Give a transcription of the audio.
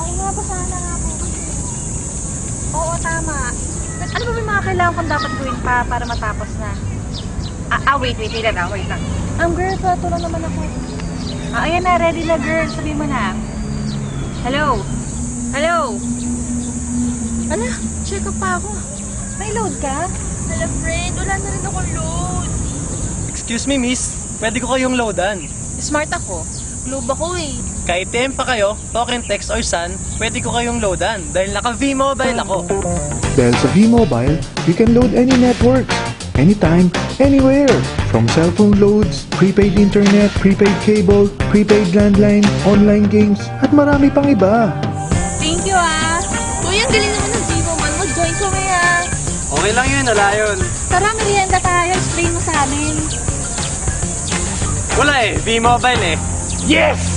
Oo nga, basahan na nga po kasi. Oo, tama. Ano ba may mga kailangan kong dapat gawin pa para matapos na? Wait lang. Girl, plato lang naman ako. Ayan na, ready na girl. Sabi mo na. Hello? Hello? Ala, check up pa ako. May load ka? Hala, friend, wala na rin akong load. Excuse me, miss. Pwede ko kayong loadan. Smart ako. Load ako eh. Kahit TM pa kayo, token, text, or SAN, pwede ko kayong loadan dahil naka-V-Mobile ako. Dahil sa V-Mobile, you can load any network, anytime, anywhere. From cellphone loads, prepaid internet, prepaid cable, prepaid landline, online games, at marami pang iba. Thank you ah. Uy, ang galing naman ng Vivo man. Mag-join kami ah. Okay lang yun, wala yun. Tara, merienda tayo. Explain mo sa amin. Wala eh, V-Mobile eh. Yes!